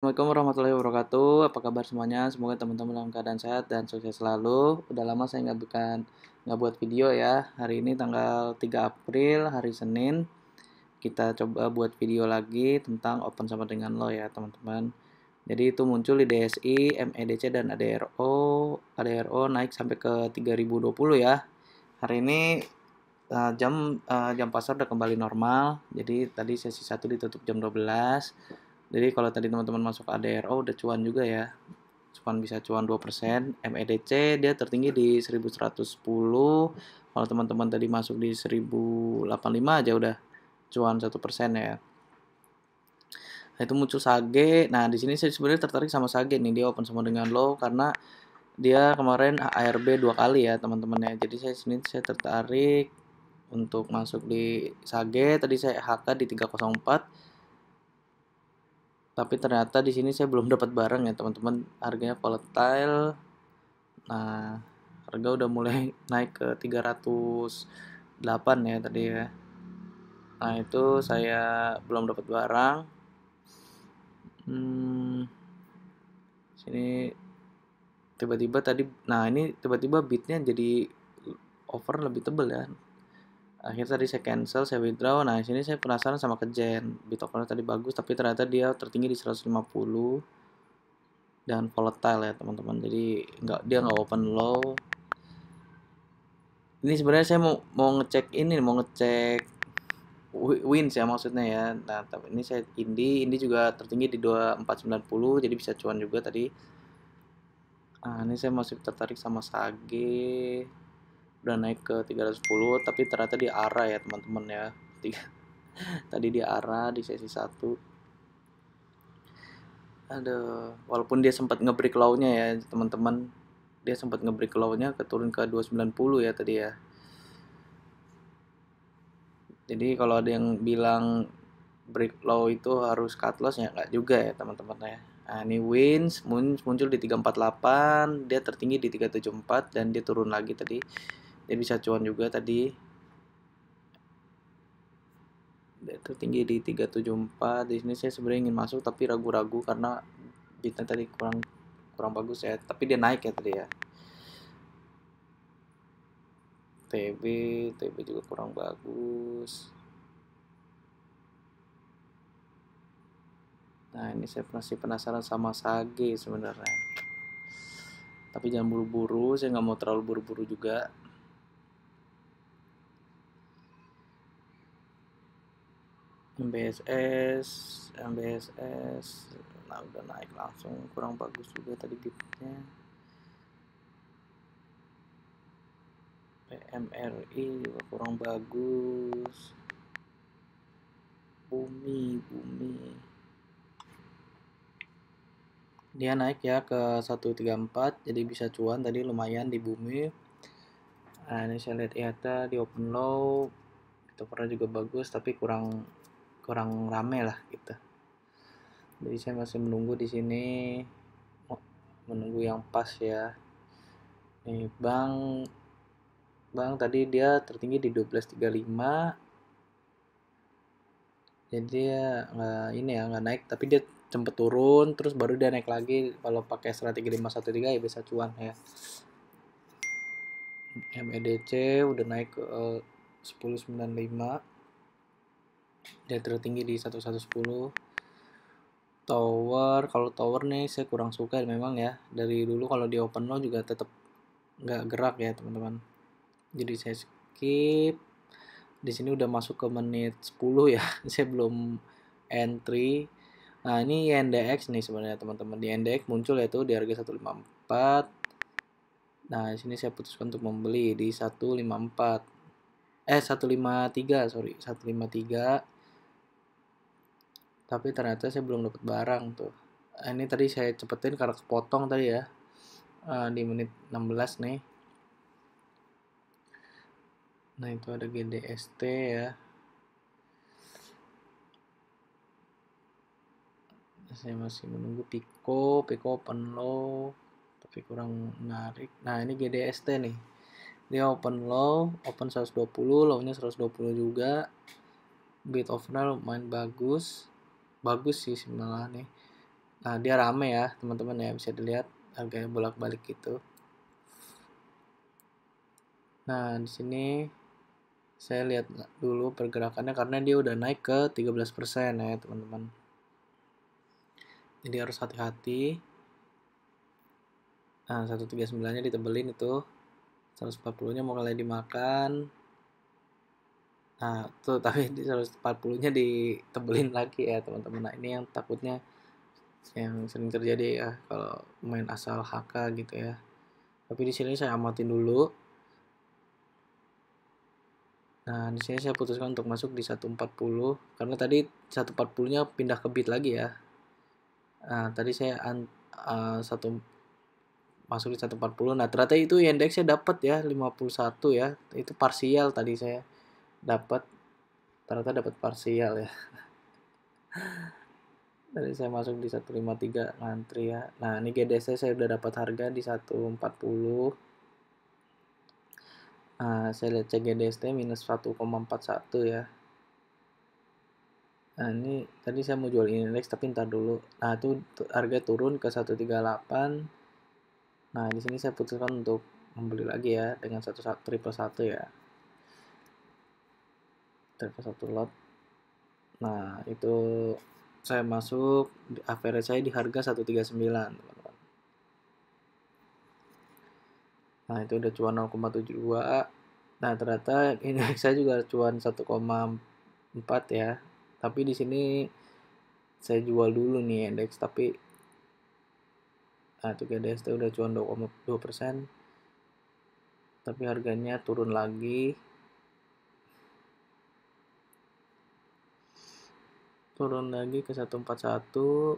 Assalamualaikum warahmatullahi wabarakatuh. Apa kabar semuanya? Semoga teman-teman dalam keadaan sehat dan sukses selalu. Udah lama saya nggak buat video ya. Hari ini tanggal 3 April, hari Senin. Kita coba buat video lagi tentang open sama dengan lo ya teman-teman. Jadi itu muncul di DSI, MEDC dan ADRO. ADRO naik sampai ke 3020 ya. Hari ini jam pasar udah kembali normal. Jadi tadi sesi 1 ditutup jam 12. Jadi kalau tadi teman-teman masuk ADRO udah cuan juga ya. Bisa cuan 2%. MEDC dia tertinggi di 1110. Kalau teman-teman tadi masuk di 1085 aja udah cuan 1% ya. Nah, itu muncul Sage. Nah, di sini saya sebenarnya tertarik sama Sage nih. Dia open sama dengan low karena dia kemarin ARB 2 kali ya, teman-teman ya. Jadi saya tertarik untuk masuk di Sage. Tadi saya HK di 304. Tapi ternyata di sini saya belum dapat barang ya, teman-teman. Harganya volatile. Nah, harga udah mulai naik ke 308 ya tadi ya. Nah, itu saya belum dapat barang. Sini tiba-tiba tadi, nah ini tiba-tiba bitnya jadi over lebih tebel ya. Akhirnya tadi saya cancel, saya withdraw. Nah, sini saya penasaran sama Kejen. Bit overnya tadi bagus, tapi ternyata dia tertinggi di 150 dan volatile ya, teman-teman. Jadi dia nggak open low. Ini sebenarnya saya mau ngecek wins ya maksudnya ya. Nah, tapi ini saya Indi juga tertinggi di 2490, jadi bisa cuan juga tadi. Nah, ini saya masih tertarik sama Sage. Udah naik ke 310, tapi ternyata di arah ya, teman-teman ya. Tadi di arah di sesi 1. Aduh, walaupun dia sempat nge-break low-nya ya, teman-teman. Dia sempat nge-break low-nya turun ke 290 ya tadi ya. Jadi kalau ada yang bilang break low itu harus cut loss ya nggak juga ya teman-teman ya. Nah, ini wins muncul di 348, dia tertinggi di 374 dan dia turun lagi tadi. Dia bisa cuan juga tadi. Dia tertinggi di 374. Di sini saya sebenarnya ingin masuk tapi ragu-ragu karena bitnya tadi kurang bagus ya. Tapi dia naik ya tadi ya. TB juga kurang bagus. Nah, ini saya masih penasaran sama Sage sebenarnya. Tapi jangan buru-buru, saya nggak mau terlalu buru-buru juga. MBSS, nah udah naik langsung, kurang bagus juga tadi bitnya. PMRI juga kurang bagus. Bumi dia naik ya ke 134, jadi bisa cuan tadi lumayan di Bumi. Nah, ini saya lihat IATA di open low itu pernah juga bagus tapi kurang rame lah gitu. Jadi saya masih menunggu di sini, menunggu yang pas ya. Nih bang tadi dia tertinggi di 1235, jadi ya nggak naik, tapi dia cepet turun terus baru dia naik lagi. Kalau pakai strategi 513 ya bisa cuan ya. MEDC udah naik ke 1095, dia tertinggi di 1110. Kalau tower nih saya kurang suka memang ya. Dari dulu kalau di open low juga tetap nggak gerak ya teman-teman, jadi saya skip. Di sini udah masuk ke menit 10 ya. Saya belum entry. Nah, ini INDX nih sebenarnya teman-teman. Di INDX muncul yaitu di harga 154. Nah, di sini saya putuskan untuk membeli di 154. 153, sorry, 153. Tapi ternyata saya belum dapat barang tuh. Ini tadi saya cepetin karena kepotong tadi ya. Di menit 16 nih. Nah, itu ada GDST ya. Saya masih menunggu Pico open low tapi kurang menarik. Nah, ini GDST nih, dia open low, open 120, low-nya 120 juga. Bid overnya lumayan bagus sih malah nih. Nah, dia rame ya teman-teman ya, bisa dilihat harganya bolak-balik gitu. Nah, di sini saya lihat dulu pergerakannya karena dia udah naik ke 13% ya teman-teman. Jadi harus hati-hati. Nah, 139-nya ditebelin itu. 140-nya mau mulai dimakan. Nah, tuh tapi di 140-nya ditebelin lagi ya teman-teman. Nah, ini yang takutnya yang sering terjadi ya kalau main asal HK gitu ya. Tapi di sini saya amatin dulu. Nah, di sini saya putuskan untuk masuk di 140 karena tadi 140-nya pindah ke bit lagi ya. Nah, tadi saya satu masuk di 140. Nah, ternyata itu indeksnya dapat ya 51 ya. Itu parsial tadi saya dapat. Ternyata dapat parsial ya. Tadi saya masuk di 153 ngantri ya. Nah, ini GDC saya udah dapat harga di 140. Nah, saya lihat CGDST minus 1,41 ya. Nah, ini tadi saya mau jual indeks tapi ntar dulu. Nah, itu harga turun ke 138. Nah, di sini saya putuskan untuk membeli lagi ya dengan triple satu ya. Triple satu lot. Nah, itu saya masuk average saya di harga 139, teman-teman. Nah, itu udah cuan 0,72. Nah, ternyata indeks saya juga cuan 1,4 ya. Tapi di sini saya jual dulu nih indeks tapi nah, itu GDST udah cuan 2,2%. Tapi harganya turun lagi. Turun lagi ke 141.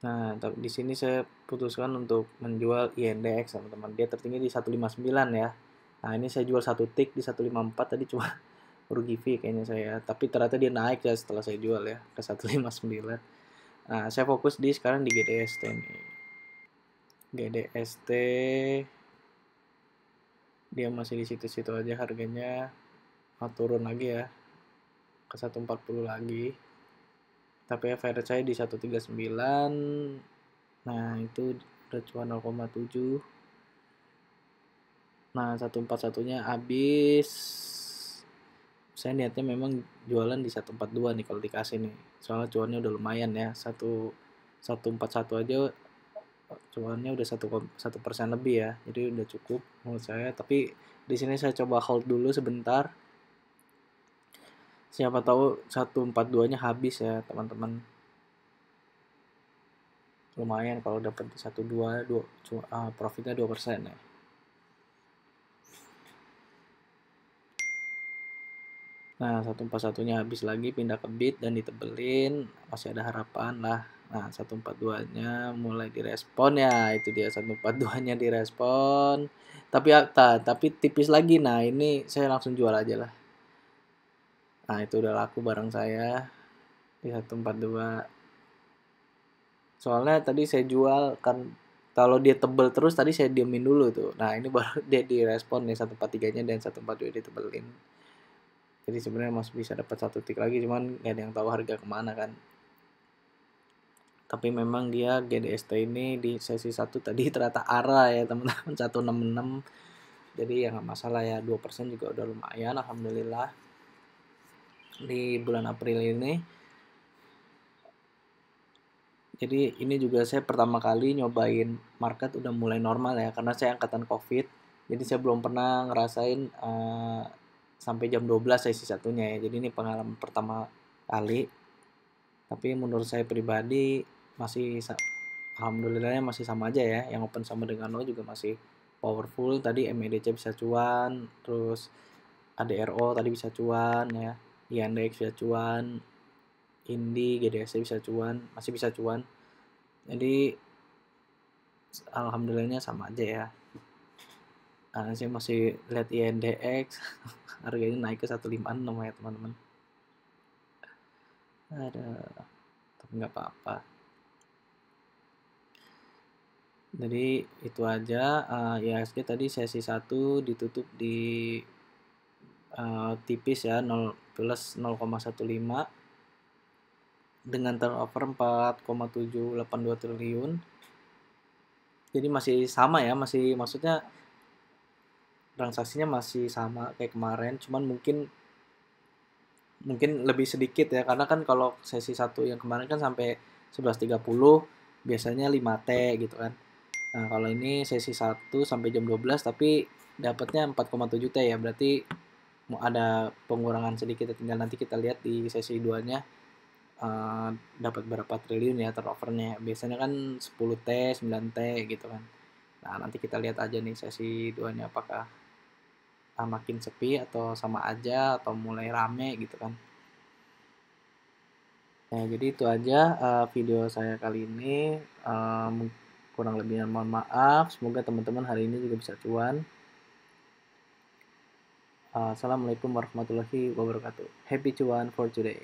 Nah, tapi di sini saya putuskan untuk menjual INDX teman-teman. Dia tertinggi di 159 ya. Nah, ini saya jual satu tick di 154 tadi cuma rugi fee kayaknya saya. Tapi ternyata dia naik ya setelah saya jual ya ke 159. Nah, saya fokus di sekarang di GDST nih. GDST dia masih di situ-situ aja harganya. Turun lagi ya ke 140 lagi. Tapi average saya di 139. Nah, itu udah cuma 0,7. Nah, 141-nya habis. Saya niatnya memang jualan di 142 nih kalau dikasih nih. Soalnya cuannya udah lumayan ya. 141 aja cuannya udah 1% lebih ya. Jadi udah cukup menurut saya. Tapi di sini saya coba hold dulu sebentar. Siapa tahu 142-nya habis ya, teman-teman. Lumayan kalau dapat 12 profitnya 2% ya. Nah, 141-nya habis lagi pindah ke bit dan ditebelin, masih ada harapan lah. Nah, 142-nya mulai direspon ya, itu dia 142-nya direspon. Tapi tipis lagi. Nah, ini saya langsung jual aja lah. Nah, itu udah laku barang saya di 142. Soalnya tadi saya jual kan kalau dia tebel terus tadi saya diemin dulu tuh. Nah, ini baru dia direspon nih 143-nya dan 142 ditebelin. Jadi sebenarnya masih bisa dapat satu tick lagi, cuman nggak ada yang tahu harga kemana kan. Tapi memang dia GDST ini di sesi 1 tadi ternyata arah ya teman-teman 166. Jadi ya nggak masalah ya, 2% juga udah lumayan alhamdulillah di bulan April ini. Jadi ini juga saya pertama kali nyobain market udah mulai normal ya karena saya angkatan COVID. Jadi saya belum pernah ngerasain sampai jam 12 sesi satunya ya. Jadi ini pengalaman pertama kali. Tapi menurut saya pribadi masih alhamdulillahnya masih sama aja ya. Yang open sama dengan lo juga masih powerful. Tadi MEDC bisa cuan, terus ADRO tadi bisa cuan ya. INDX bisa cuan, Indi, GDSC bisa cuan, masih bisa cuan. Jadi alhamdulillahnya sama aja ya. Nah, saya masih lihat INDX harganya naik ke 156 ya teman-teman. Ada, tapi nggak apa-apa. Jadi itu aja IHSG tadi sesi 1 ditutup di tipis ya, 0 plus 0,15 dengan turnover 4,782 triliun. Jadi masih sama ya, masih maksudnya transaksinya masih sama kayak kemarin, cuman mungkin lebih sedikit ya, karena kan kalau sesi 1 yang kemarin kan sampai 11.30, biasanya 5T gitu kan. Nah, kalau ini sesi 1 sampai jam 12 tapi dapatnya 4,7T ya, berarti mau ada pengurangan sedikit ya, tinggal nanti kita lihat di sesi 2-nya dapat berapa triliun ya turnovernya. Biasanya kan 10T, 9T gitu kan. Nah, nanti kita lihat aja nih sesi 2-nya apakah makin sepi atau sama aja atau mulai rame gitu kan. Ya, jadi itu aja video saya kali ini. Kurang lebihnya mohon maaf. Semoga teman-teman hari ini juga bisa cuan. Assalamualaikum warahmatullahi wabarakatuh. Happy cuan for today.